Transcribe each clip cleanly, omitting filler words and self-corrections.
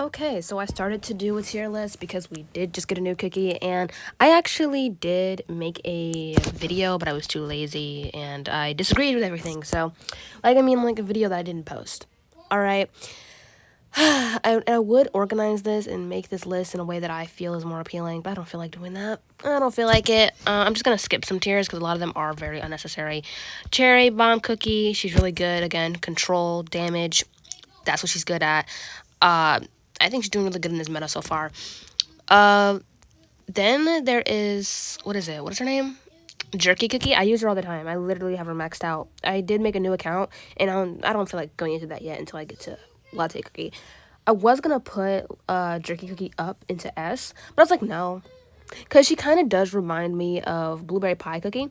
Okay, so I started to do a tier list because we did just get a new cookie, and I actually did make a video, but I was too lazy and I disagreed with everything. So, like a video that I didn't post. All right, I would organize this and make this list in a way that I feel is more appealing, but I don't feel like doing that. I don't feel like it. I'm just gonna skip some tiers because a lot of them are very unnecessary. Cherry bomb cookie, she's really good. Again, control damage. That's what she's good at. Uh, I think she's doing really good in this meta so far. Uh, then there is what is it? What is her name? Jerky Cookie. I use her all the time. I literally have her maxed out. I did make a new account, and I don't feel like going into that yet until I get to Latte Cookie. I was gonna put Jerky Cookie up into S, but I was like no, because she kind of does remind me of Blueberry Pie Cookie.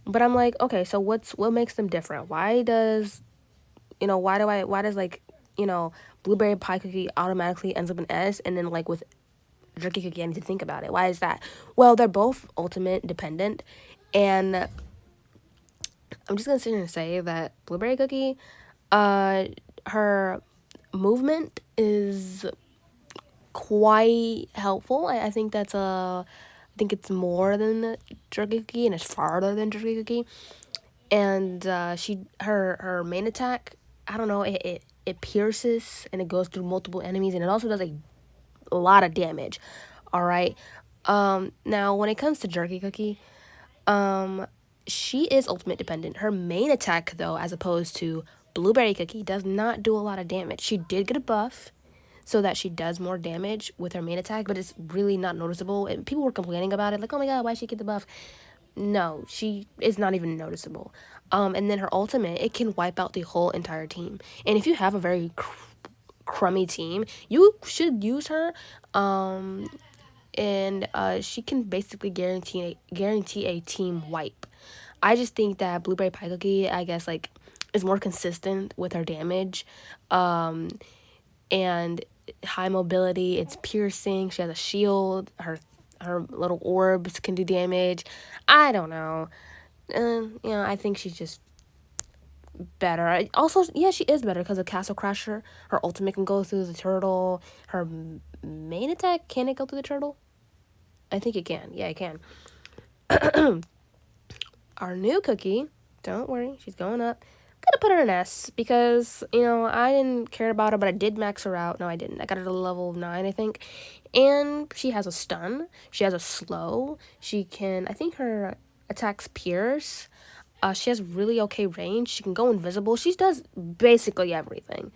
But I'm like, okay, so what makes them different? Why does why does Blueberry Pie Cookie automatically ends up in S, and then like with Jerky Cookie I need to think about it. Why is that? Well, they're both ultimate dependent, and I'm just gonna sit here and say that Blueberry Cookie, her movement is quite helpful. I think I think it's more than the Jerky Cookie, and it's farther than Jerky Cookie. And her main attack, I don't know, it pierces and it goes through multiple enemies, and it also does a lot of damage. All right. Now when it comes to Jerky Cookie, she is ultimate dependent. Her main attack, though, as opposed to Blueberry Cookie, does not do a lot of damage. She did get a buff so that she does more damage with her main attack, but it's really not noticeable. And people were complaining about it, like, oh my god, why she get the buff? No, she is not even noticeable. And then her ultimate, it can wipe out the whole entire team. And if you have a very crummy team, you should use her. And she can basically guarantee a team wipe. I just think that Blueberry Pie Cookie, I guess, like, is more consistent with her damage, and high mobility. It's piercing. She has a shield. Her little orbs can do damage. I don't know. I think she's just better. Also, yeah, she is better because of Castle Crasher. Her ultimate can go through the turtle. Her main attack, can it go through the turtle? I think it can. Yeah, it can. Our new cookie, don't worry, she's going up. I'm gonna put her in S because, I didn't care about her, but I did max her out. No, I didn't. I got her to level 9, I think. And she has a stun. She has a slow. She can, I think her attacks pierce. She has really okay range. She can go invisible. She does basically everything.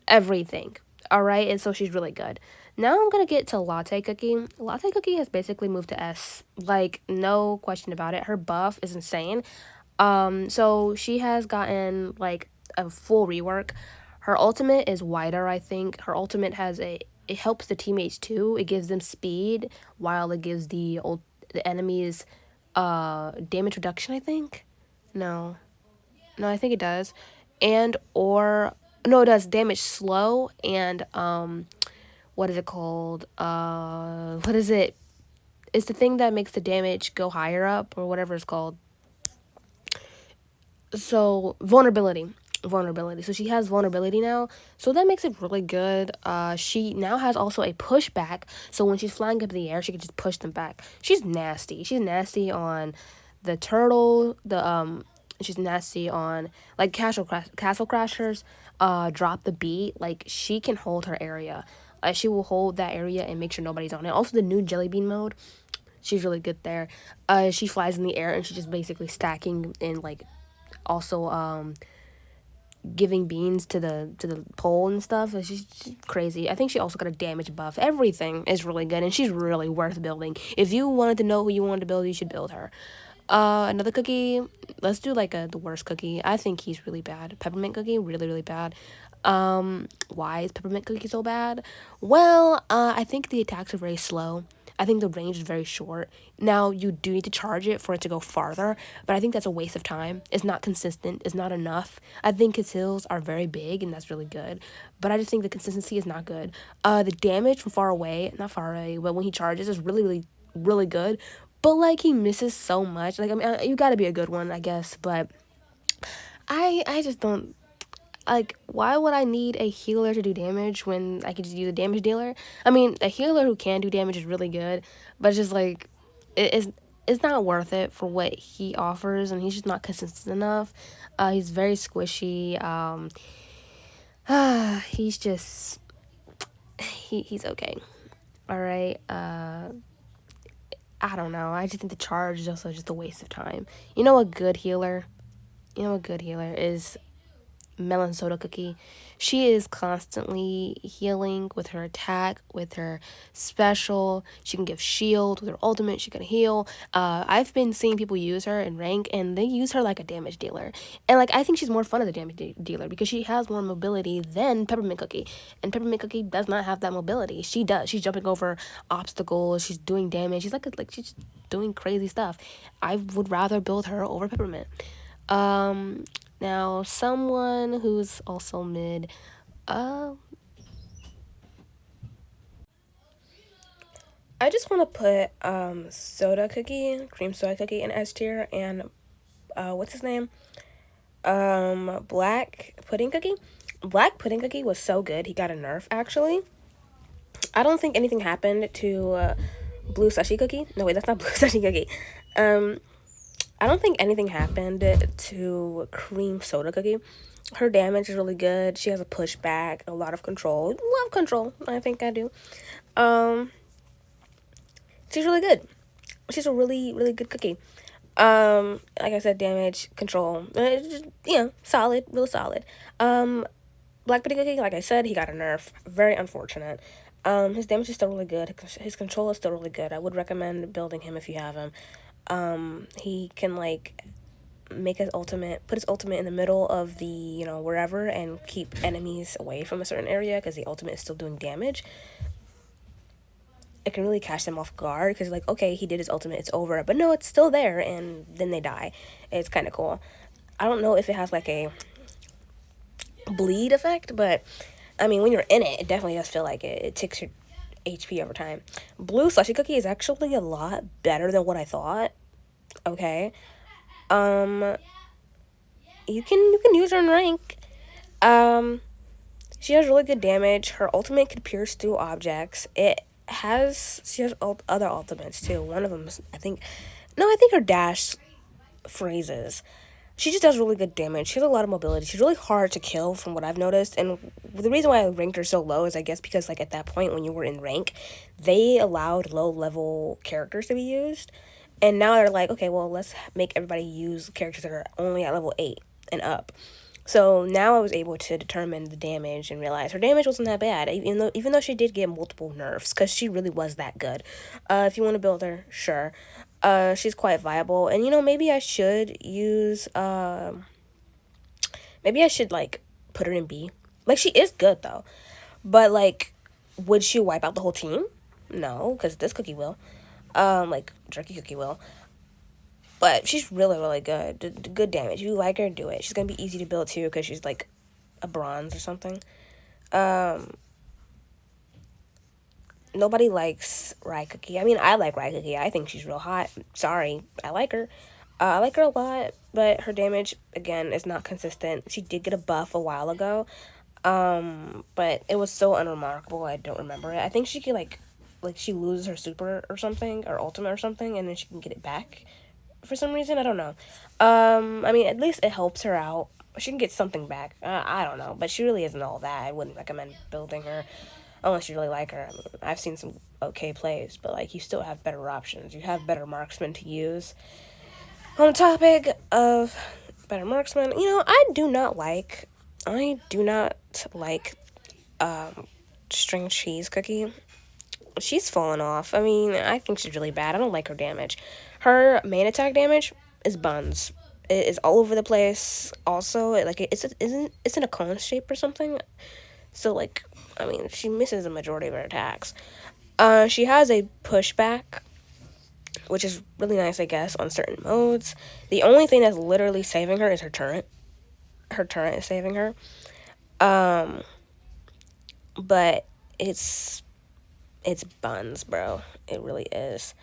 Everything. All right, and so she's really good. Now I'm gonna get to Latte Cookie. Latte Cookie has basically moved to S, like no question about it. Her buff is insane. So she has gotten like a full rework. Her ultimate is wider, I think. Her ultimate it helps the teammates too. It gives them speed while it gives the enemies damage reduction, I think. No. No, I think it does. And or no, it does damage slow and what is it called? What is it? It's the thing that makes the damage go higher up or whatever it's called. So vulnerability. So she has vulnerability now, so that makes it really good. She now has also a pushback, so when she's flying up in the air she can just push them back. She's nasty on the turtle, she's nasty on like castle crashers. Drop the beat, like she can hold her area. She will hold that area and make sure nobody's on it. Also the new jelly bean mode, she's really good there. She flies in the air and she's just basically stacking and like also giving beans to the pole and stuff. She's crazy. I think she also got a damage buff. Everything is really good, and she's really worth building. If you wanted to know who you wanted to build, you should build her. Another cookie. Let's do like the worst cookie. I think he's really bad. Peppermint Cookie, really really bad. Why is Peppermint Cookie so bad? Well, I think the attacks are very slow. I think the range is very short. Now, you do need to charge it for it to go farther, but I think that's a waste of time. It's not consistent. It's not enough. I think his hills are very big, and that's really good, but I just think the consistency is not good. The damage from far away, not far away, but when he charges is really, really, really good, but, like, he misses so much. Like, I mean, you gotta be a good one, I guess, but I just don't... like, why would I need a healer to do damage when I could just use a damage dealer? I mean, a healer who can do damage is really good, but it's just like, it's not worth it for what he offers, and he's just not consistent enough. He's very squishy. He's just he's okay. All right. I don't know. I just think the charge is also just a waste of time. You know a good healer? You know a good healer is Melon Soda Cookie. She is constantly healing with her attack, with her special. She can give shield with her ultimate. She can heal. I've been seeing people use her in rank, and they use her like a damage dealer. And like I think she's more fun as a damage dealer because she has more mobility than Peppermint Cookie. And Peppermint Cookie does not have that mobility. She does. She's jumping over obstacles. She's doing damage. She's she's doing crazy stuff. I would rather build her over Peppermint. Now, someone who's also mid, I just want to put soda cookie, cream soda cookie in S tier, and what's his name? Black pudding cookie. Black pudding cookie was so good. He got a nerf actually. I don't think anything happened to blue sushi cookie. No wait, that's not blue sushi cookie. I don't think anything happened to cream soda cookie. Her damage is really good. She has a pushback, a lot of control. Love control. I think I do. She's really good. She's a really, really good cookie. Like I said, damage, control, solid, real solid. Black Betty Cookie, like I said, he got a nerf. Very unfortunate. His damage is still really good. His control is still really good. I would recommend building him if you have him. He can like make his ultimate, put his ultimate in the middle of the, wherever, and keep enemies away from a certain area because the ultimate is still doing damage. It can really catch them off guard because like, okay, he did his ultimate, it's over, but no, it's still there, and then they die. It's kind of cool. I don't know if it has like a bleed effect, but I mean, when you're in it, it definitely does feel like it ticks your HP over time. Blue slushy cookie is actually a lot better than what I thought. Okay. You can use her in rank. She has really good damage. Her ultimate can pierce through objects. She has other ultimates too. One of them is, I think her dash phrases. She just does really good damage. She has a lot of mobility. She's really hard to kill from what I've noticed. And the reason why I ranked her so low is I guess because like at that point when you were in rank, they allowed low level characters to be used. And now they're like, okay, well, let's make everybody use characters that are only at level 8 and up. So now I was able to determine the damage and realize her damage wasn't that bad, even though she did get multiple nerfs, because she really was that good. If you want to build her, sure. She's quite viable, and maybe I should use maybe I should like put her in B. Like, she is good though, but like, would she wipe out the whole team? No, because this cookie will. Like Jerky Cookie will. But she's really, really good. Good damage. If you like her, do it. She's gonna be easy to build too because she's like a bronze or something. Nobody likes Rye Cookie. I mean, I like Rye Cookie. I think she's real hot. Sorry, I like her. I like her a lot, but her damage, again, is not consistent. She did get a buff a while ago, but it was so unremarkable, I don't remember it. I think she could, like she loses her super or something, or ultimate or something, and then she can get it back for some reason. I don't know. I mean, at least it helps her out. She can get something back. I don't know, but she really isn't all that. I wouldn't recommend building her unless you really like her. I mean, I've seen some okay plays, but like, you still have better options. You have better marksmen to use. On the topic of better marksmen, I do not like string cheese cookie. She's fallen off. I mean, I think she's really bad. I don't like her damage. Her main attack damage is buns. It is all over the place. Also, it's in a cone shape or something. So like, I mean, she misses the majority of her attacks. She has a pushback, which is really nice, I guess, on certain modes. The only thing that's literally saving her is her turret. Her turret is saving her. But it's buns, bro. It really is.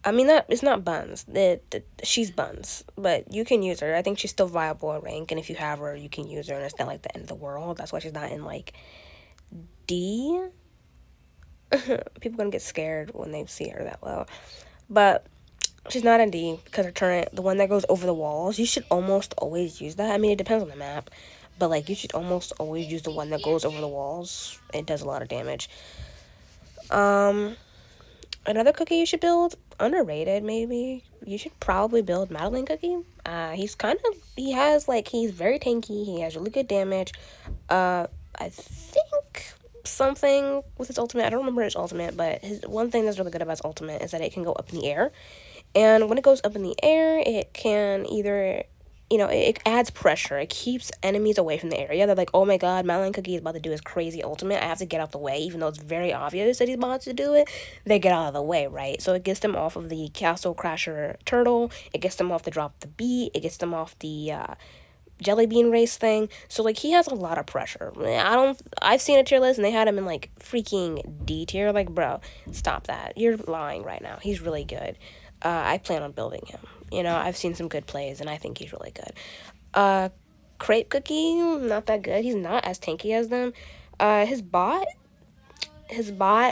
I mean, that it's not buns. She's buns, but you can use her. I think she's still viable at rank, and if you have her, you can use her, and it's not like the end of the world. That's why she's not in like D. People gonna get scared when they see her that low, but she's not in D because her turret, the one that goes over the walls, you should almost always use that. I mean, it depends on the map, but like you should almost always use the one that goes over the walls. It does a lot of damage. Another cookie you should build, underrated maybe. You should probably build Madeline Cookie. He's very tanky. He has really good damage. I think something with his ultimate. I don't remember his ultimate, but his one thing that's really good about his ultimate is that it can go up in the air. And when it goes up in the air, it can either, it adds pressure. It keeps enemies away from the area. They're like, oh my god, Madeline Cookie is about to do his crazy ultimate. I have to get out the way, even though it's very obvious that he's about to do it. They get out of the way, right? So it gets them off of the Castle Crasher Turtle. It gets them off the Drop the Beat. It gets them off the jelly bean race thing. So like he has a lot of pressure. I've seen a tier list and they had him in like freaking D tier. Like, bro, stop that. You're lying right now. He's really good. I plan on building him. I've seen some good plays and I think he's really good. Crepe Cookie, not that good. He's not as tanky as them. His bot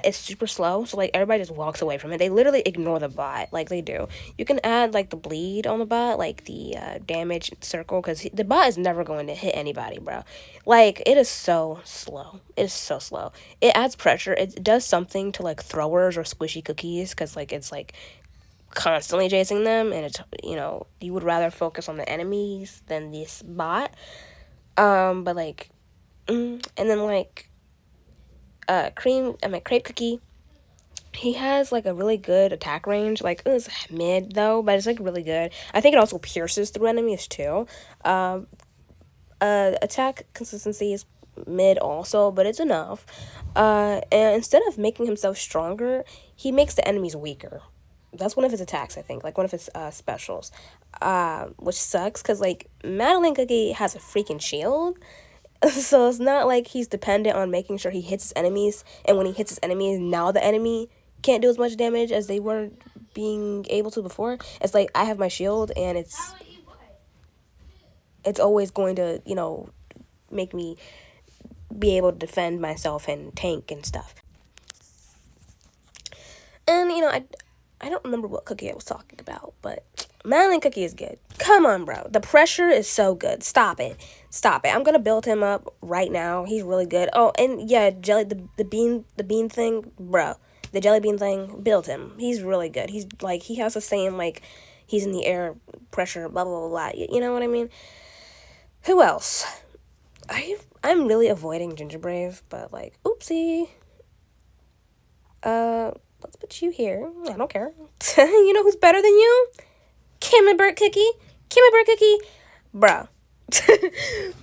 is super slow, so like everybody just walks away from it. They literally ignore the bot, like they do. You can add like the bleed on the bot, like the damage circle, because the bot is never going to hit anybody, bro. Like it is so slow. It is so slow. It adds pressure. It does something to like throwers or squishy cookies, because like it's like constantly chasing them, and it's you would rather focus on the enemies than this bot. But like, and then like Crepe Cookie, he has like a really good attack range. Like it's mid though, but it's like really good. I think it also pierces through enemies too. Attack consistency is mid also, but it's enough. And instead of making himself stronger, he makes the enemies weaker. That's one of his attacks, I think, like one of his specials, which sucks because like Madeline Cookie has a freaking shield. So it's not like he's dependent on making sure he hits his enemies, and when he hits his enemies, now the enemy can't do as much damage as they were being able to before. It's like I have my shield, and it's always going to, make me be able to defend myself and tank and stuff. And, I don't remember what cookie I was talking about, but Madeline Cookie is good. Come on, bro. The pressure is so good. Stop it. Stop it. I'm gonna build him up right now. He's really good. Oh, and yeah, the bean thing, bro. The jelly bean thing, build him. He's really good. He's like, he has the same, like, he's in the air pressure, blah, blah, blah, blah. You know what I mean? Who else? I'm really avoiding Ginger Brave, but like, oopsie. Let's put you here. I don't care. You know who's better than you? Camembert Cookie. Camembert Cookie. Bro.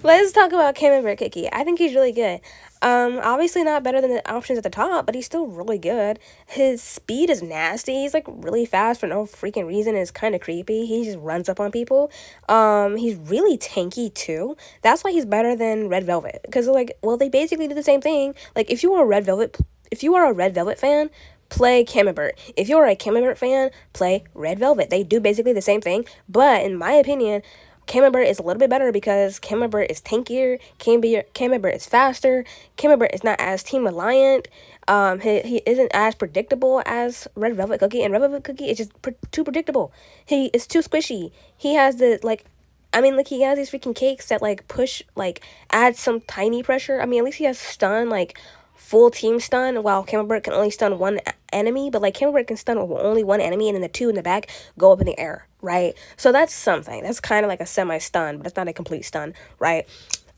Let's talk about Camembert Cookie. I think he's really good. Obviously not better than the options at the top, but he's still really good. His speed is nasty. He's like really fast for no freaking reason. It's kind of creepy. He just runs up on people. He's really tanky too. That's why he's better than Red Velvet. Because like, well, they basically do the same thing. Like if you are a Red Velvet fan, play Camembert. If you're a Camembert fan, play Red Velvet. They do basically the same thing, but in my opinion, Camembert is a little bit better because Camembert is tankier, Camembert is faster, Camembert is not as team reliant, he isn't as predictable as Red Velvet Cookie, and Red Velvet Cookie is just too predictable. He is too squishy. He has he has these freaking cakes that, like, add some tiny pressure. I mean, at least he has stun, like, full team stun, while Camembert can only stun one enemy, but like Camembert can stun only one enemy, and then the two in the back go up in the air, right? So that's something. That's kind of like a semi-stun, but it's not a complete stun, right?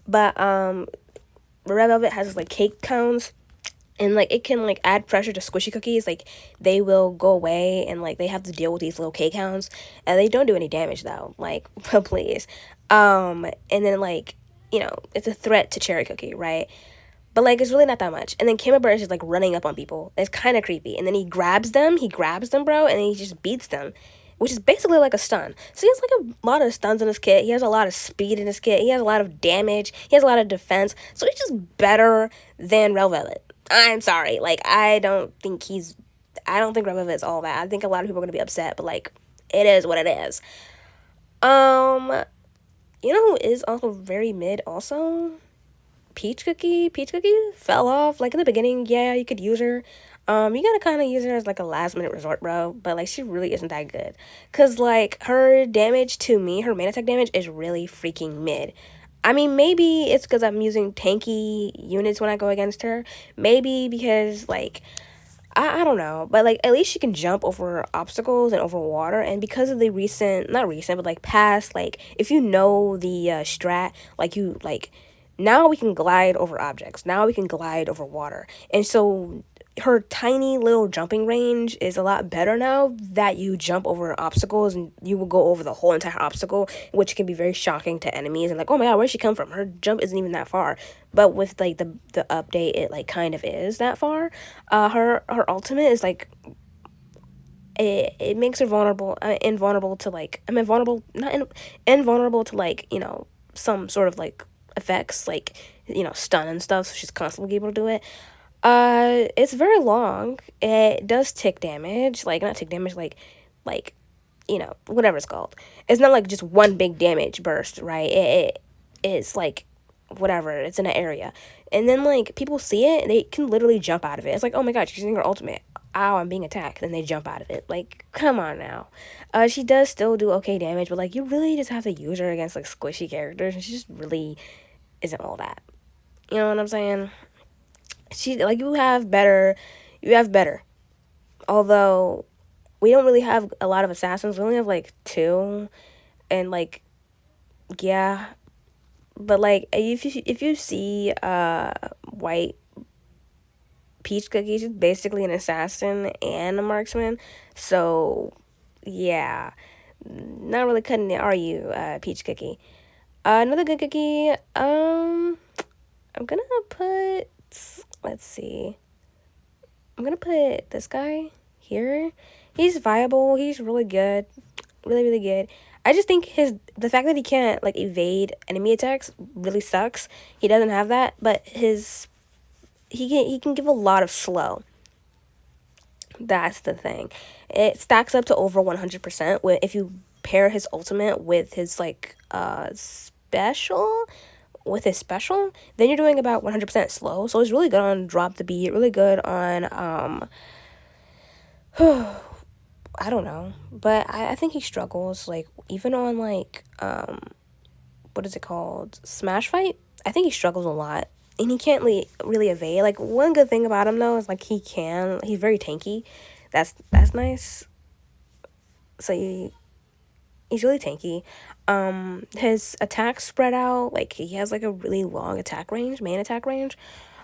But Red Velvet has like cake cones, and like it can like add pressure to squishy cookies. Like they will go away, and like they have to deal with these little cake counts, and they don't do any damage though. Like please, and then like it's a threat to Cherry Cookie, right? But, like, it's really not that much. And then Camembert is just, like, running up on people. It's kind of creepy. And then he grabs them, bro, and he just beats them, which is basically like a stun. So he has, like, a lot of stuns in his kit. He has a lot of speed in his kit. He has a lot of damage. He has a lot of defense. So he's just better than Red Velvet. I'm sorry. Like, I don't think he's I don't think Rebel is all that. I think a lot of people are gonna be upset, but like, it is what it is. You know who is also very mid also? Peach Cookie. Peach Cookie fell off. Like in the beginning, yeah, you could use her. You gotta kind of use her as like a last minute resort, bro. But like, she really isn't that good. Cause like her damage to me, her main attack damage is really freaking mid. I mean, maybe it's because I'm using tanky units when I go against her. Maybe because like I don't know, but like at least she can jump over obstacles and over water. And because of the recent, not recent, but like past, like if you know the strat, like you like now we can glide over objects. Now we can glide over water, and so her tiny little jumping range is a lot better now that you jump over obstacles, and you will go over the whole entire obstacle, which can be very shocking to enemies and like, oh my god, where'd she come from? Her jump isn't even that far. But with like the update, it like kind of is that far. Her ultimate is like it makes her vulnerable, invulnerable to like, I mean vulnerable, not invulnerable to like, you know, some sort of like effects like, you know, stun and stuff, so she's constantly able to do it. It's very long. It does tick damage, like not tick damage, like you know, whatever it's called. It's not like just one big damage burst, right? It's like whatever, it's in an area, and then like people see it and they can literally jump out of it. It's like, oh my god, she's using her ultimate. Ow, I'm being attacked. Then they jump out of it. Like, come on now. She does still do okay damage, but like you really just have to use her against like squishy characters, and she just really isn't all that. You know what I'm saying? She like you have better. Although we don't really have a lot of assassins. We only have like two, and like yeah, but like if you see white Peach Cookie, she's basically an assassin and a marksman. So yeah, not really cutting it, are you, Peach Cookie? Another good cookie. I'm gonna put. Let's see. I'm gonna put this guy here. He's viable. He's really good. Really, really good. I just think the fact that he can't like evade enemy attacks really sucks. He doesn't have that, but he can give a lot of slow. That's the thing. It stacks up to over 100% if you pair his ultimate with his like special, then you're doing about 100% slow. So it's really good on drop the beat, really good on I don't know, but I think he struggles like even on like what is it called, smash fight. I think he struggles a lot, and he can't really evade. Like one good thing about him though is like he's very tanky. That's nice. So he's really tanky. His attacks spread out, like he has like a really long attack range, main attack range.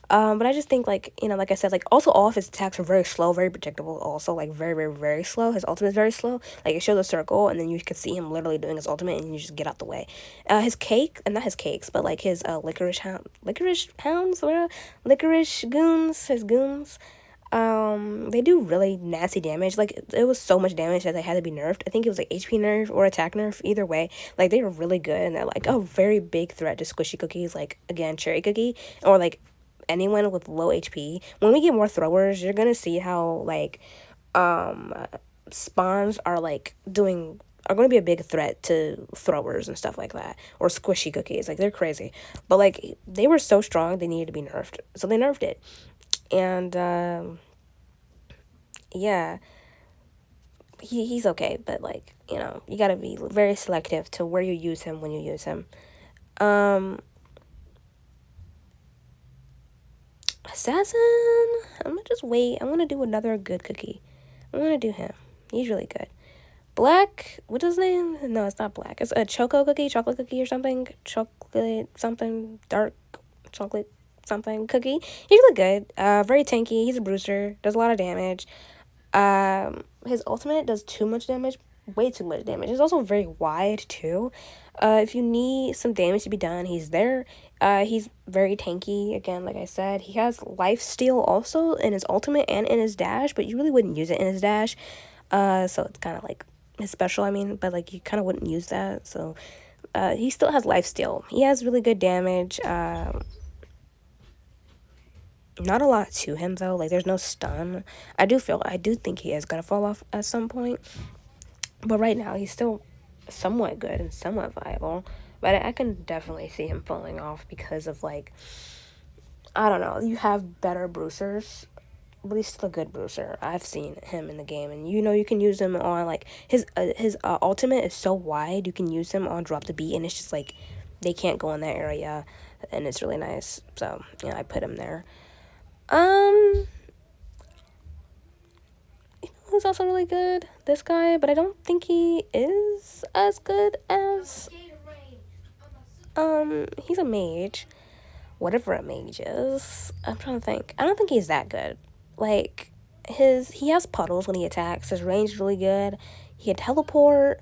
But I just think like, you know, like I said, like also all of his attacks are very slow, very predictable, also like very, very, very slow. His ultimate is very slow. Like it shows a circle and then you can see him literally doing his ultimate and you just get out the way. His cake, and not his cakes, but like his licorice hounds, whatever, licorice goons, his goons. They do really nasty damage. Like it was so much damage that they had to be nerfed. I think it was like HP nerf or attack nerf, either way. Like they were really good, and they're like a very big threat to squishy cookies, like again cherry cookie, or like anyone with low HP. When we get more throwers, you're gonna see how like spawns are going to be a big threat to throwers and stuff like that, or squishy cookies. Like they're crazy, but like they were so strong they needed to be nerfed, so they nerfed it. And yeah, he's okay, but like, you know, you gotta be very selective to where you use him when you use him. Assassin, I'm gonna just wait. I'm gonna do another good cookie. I'm gonna do him. He's really good. Black, what's his name? No, it's not black. It's a chocolate cookie or something. Chocolate something, dark chocolate something cookie. He's really good. Very tanky. He's a bruiser. Does a lot of damage. His ultimate does too much damage. Way too much damage. He's also very wide too. If you need some damage to be done, he's there. He's very tanky. Again, like I said, he has life steal also in his ultimate and in his dash, but you really wouldn't use it in his dash. So it's kind of like his special, I mean, but like you kind of wouldn't use that. So he still has life steal. He has really good damage. Not a lot to him though. Like there's no stun. I do think he is gonna fall off at some point. But right now he's still somewhat good and somewhat viable. But I can definitely see him falling off because of like, I don't know, you have better bruisers, but he's still a good bruiser. I've seen him in the game, and you can use him on like his ultimate is so wide. You can use him on drop the beat, and it's just like they can't go in that area, and it's really nice. So I put him there. Um, who's also really good? This guy, but I don't think he is as good as he's a mage. Whatever a mage is. I'm trying to think. I don't think he's that good. Like he has puddles when he attacks. His range is really good. He can teleport.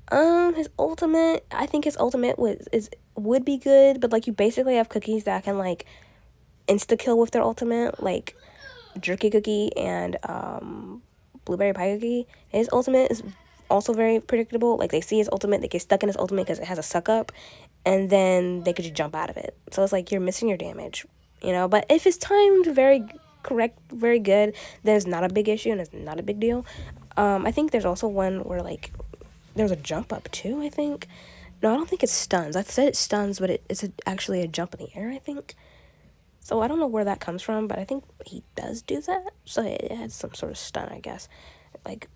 His ultimate, I think his ultimate would be good, but like you basically have cookies that can like insta kill with their ultimate, like Jerky Cookie and Blueberry Pie Cookie. His ultimate is also very predictable. Like they see his ultimate, they get stuck in his ultimate because it has a suck up, and then they could just jump out of it. So it's like you're missing your damage, But if it's timed very correct, very good, then it's not a big issue and it's not a big deal. I think there's also one where like there's a jump up too. I think. No, I don't think it's stuns. I said it stuns, but it's actually a jump in the air, I think. So I don't know where that comes from, but I think he does do that. So it has some sort of stun, I guess. Like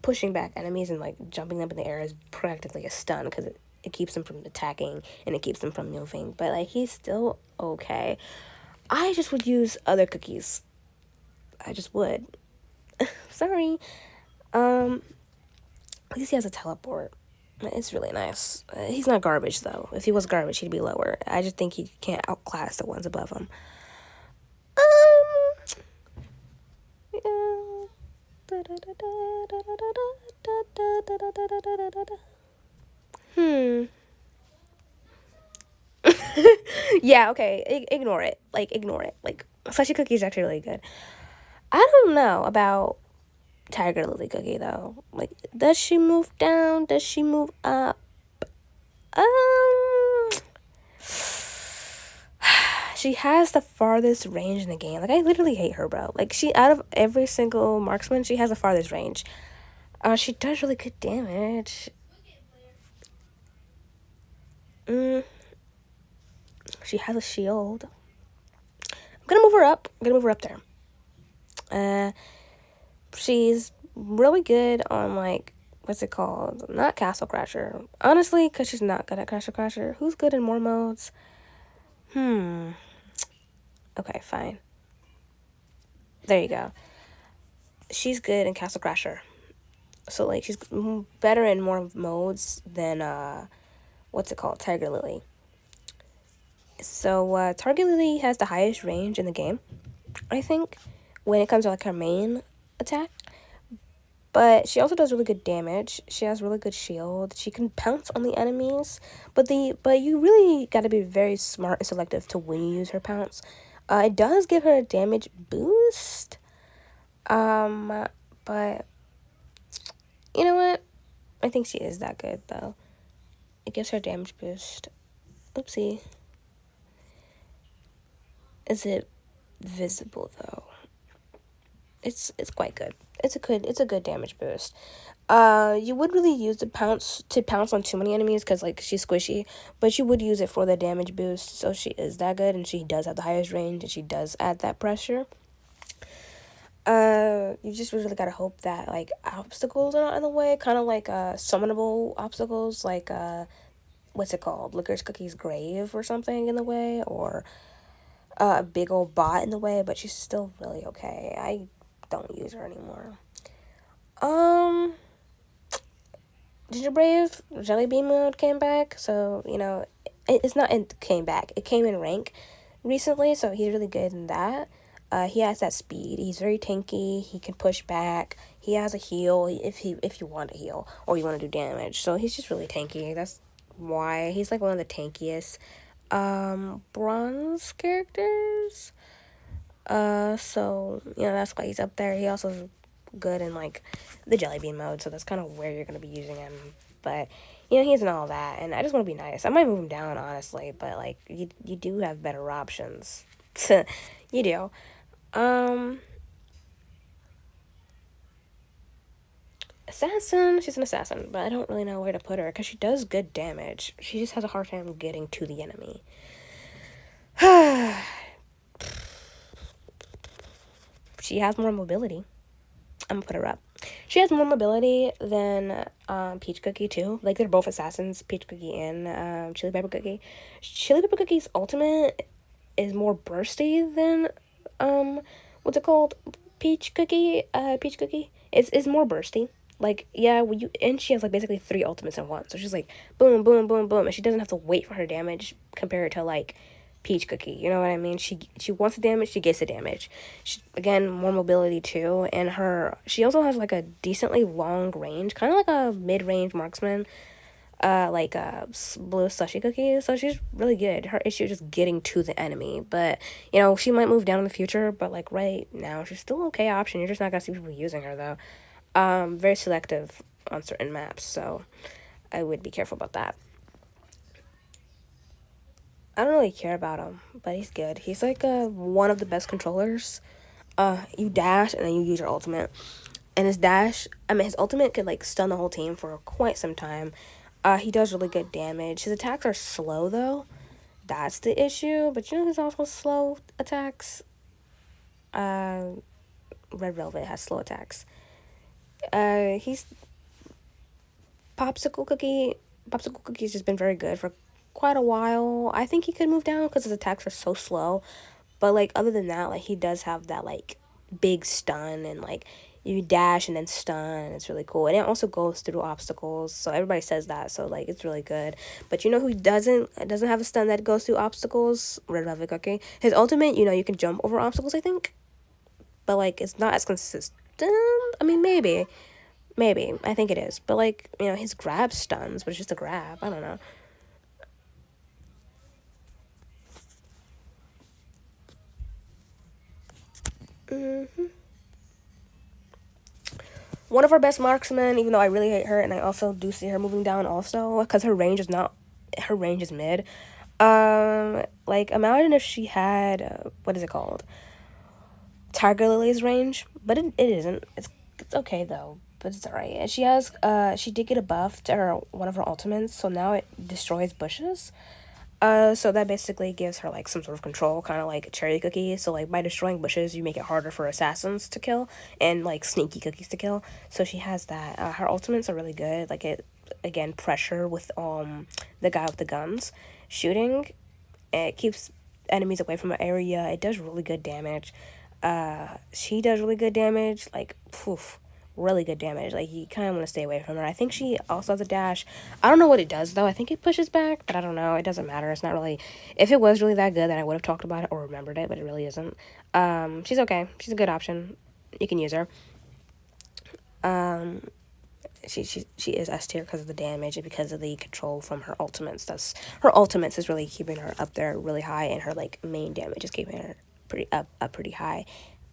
pushing back enemies and like jumping them in the air is practically a stun because it keeps them from attacking and it keeps them from moving. But like he's still okay. I just would use other cookies. I just would. Sorry. At least he has a teleport. It's really nice. He's not garbage, though. If he was garbage, he'd be lower. I just think he can't outclass the ones above him. Yeah, okay. Ignore it. Like, ignore it. Like, Slushy Cookie is actually really good. I don't know about Tiger Lily Cookie, though. Like, does she move down? Does she move up? She has the farthest range in the game. Like, I literally hate her, bro. Like, out of every single marksman, she has the farthest range. She does really good damage. She has a shield. I'm gonna move her up. there. She's really good on, like, what's it called? Not Castle Crasher. Honestly, because she's not good at Castle Crasher. Who's good in more modes? Okay, fine. There you go. She's good in Castle Crasher. So, like, she's better in more modes than, what's it called? Tiger Lily. So, Tiger Lily has the highest range in the game, I think, when it comes to, like, her main attack. But she also does really good damage. She has really good shield. She can pounce on the enemies. But you really got to be very smart and selective to when you use her pounce. It does give her a damage boost. But you know what? I think she is that good, though. It gives her a damage boost. Oopsie. Is it visible, though? It's quite good. It's a good damage boost. You would really use the pounce on too many enemies because like she's squishy, but you would use it for the damage boost. So she is that good, and she does have the highest range, and she does add that pressure. You just really gotta hope that like obstacles are not in the way, kind of like summonable obstacles, like what's it called, Licorice Cookie's grave or something in the way, or a big old bot in the way. But she's still really okay. I don't use her anymore. Ginger Brave Jelly Bean mode came back, so it came back. It came in rank recently, so he's really good in that. He has that speed. He's very tanky. He can push back. He has a heal if you want to heal or you want to do damage. So he's just really tanky. That's why he's like one of the tankiest bronze characters. So that's why he's up there. He also is good in like the jelly bean mode, so that's kind of where you're gonna be using him. But he isn't all that, and I just want to be nice. I might move him down, honestly, but like you do have better options. You do. Um, Assassin. She's an assassin, but I don't really know where to put her because she does good damage. She just has a hard time getting to the enemy. She has more mobility. I'm gonna put her up. She has more mobility than Peach Cookie too. Like they're both assassins, Peach Cookie and Chili Pepper Cookie. Chili Pepper Cookie's ultimate is more bursty than what's it called? Peach Cookie is more bursty. Like yeah, when you and she has like basically three ultimates in one. So she's like boom, boom, boom, boom, and she doesn't have to wait for her damage compared to like Peach Cookie. You know what I mean? She wants the damage, she gets the damage. Again, more mobility too, and she also has like a decently long range, kind of like a mid-range marksman, like blue slushy cookie. So she's really good. Her issue is just getting to the enemy, but you know she might move down in the future. But like right now, she's still an okay option. You're just not gonna see people using her though. Very selective on certain maps, so I would be careful about that. I don't really care about him, but he's good. He's like one of the best controllers. You dash and then you use your ultimate. And his ultimate could like stun the whole team for quite some time. He does really good damage. His attacks are slow though. That's the issue. But you know who's also slow attacks? Uh, Red Velvet has slow attacks. He's Popsicle Cookie. Popsicle Cookie's just been very good for quite a while. I think he could move down because his attacks are so slow. But like other than that, like he does have that like big stun and like you dash and then stun. It's really cool. And it also goes through obstacles. So everybody says that. So like it's really good. But you know who doesn't have a stun that goes through obstacles? Red Velvet Cookie. His ultimate, you know, you can jump over obstacles, I think. But like it's not as consistent. I mean maybe. Maybe. I think it is. But like, you know, his grab stuns, but it's just a grab. I don't know. hmm One of our best marksmen, even though I really hate her, and I also do see her moving down also, because her range is mid. Like, imagine if she had, what is it called? Tiger Lily's range, but it isn't. It's okay, though, but it's alright. And she did get a buff to one of her ultimates, so now it destroys bushes. So that basically gives her like some sort of control, kind of like cherry cookie. So like by destroying bushes, you make it harder for assassins to kill and like sneaky cookies to kill. So she has that. Her ultimates are really good. Like it again pressure with the guy with the guns shooting. It keeps enemies away from an area. It does really good damage. She does really good damage. Like poof, really good damage. Like you kind of want to stay away from her. I think she also has a dash. I don't know what it does though. I think it pushes back, but I don't know. It doesn't matter. It's not really. If it was really that good, then I would have talked about it or remembered it, but it really isn't. She's okay. She's a good option. You can use her. Um, she is S tier because of the damage and because of the control from her ultimates. That's her ultimates is really keeping her up there really high, and her like main damage is keeping her pretty high,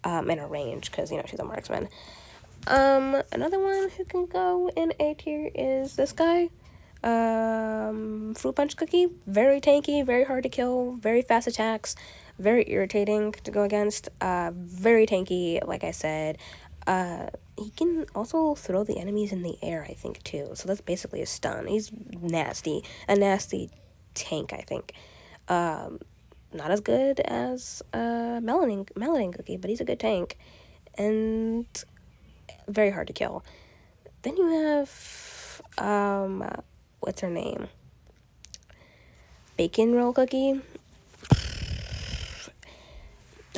in her range because you know she's a marksman. Another one who can go in A tier is this guy. Fruit Punch Cookie. Very tanky, very hard to kill, very fast attacks, very irritating to go against. Very tanky, like I said. He can also throw the enemies in the air, I think, too. So that's basically a stun. He's nasty. A nasty tank, I think. Not as good as Melanin Cookie, but he's a good tank. And very hard to kill. Then you have what's her name? Bacon Roll Cookie.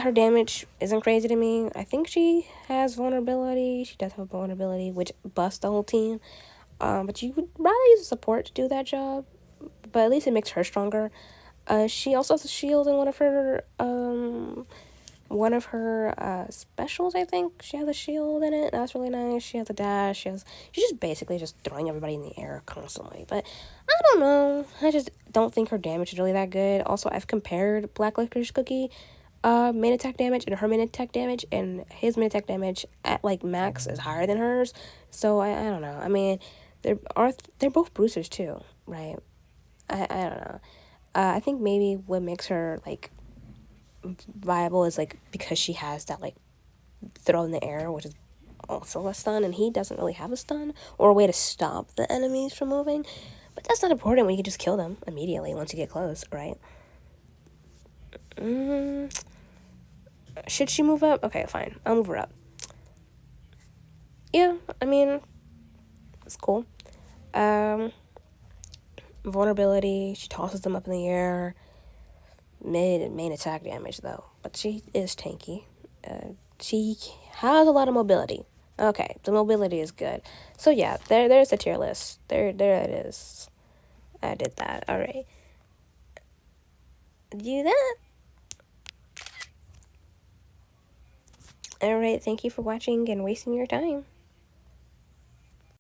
Her damage isn't crazy to me. I think she has vulnerability. She does have vulnerability, which busts the whole team. But you would rather use a support to do that job. But at least it makes her stronger. She also has a shield in one of her specials, I think. She has a shield in it. That's really nice. She has a dash. She's just basically just throwing everybody in the air constantly. But I don't know. I just don't think her damage is really that good. Also, I've compared Black Licorice Cookie main attack damage and her main attack damage, and his main attack damage at like max is higher than hers. So I don't know. I mean, they're both bruisers too, right? I don't know. I think maybe what makes her like viable is like because she has that like throw in the air, which is also a stun, and he doesn't really have a stun or a way to stop the enemies from moving. But that's not important when you can just kill them immediately once you get close, right? Should she move up? Okay, fine. I'll move her up. Yeah, I mean, it's cool. Vulnerability, she tosses them up in the air. Main attack damage, though. But she is tanky. She has a lot of mobility. Okay, the mobility is good. So yeah, there's the tier list. There it is. I did that. All right. Do that. All right. Thank you for watching and wasting your time.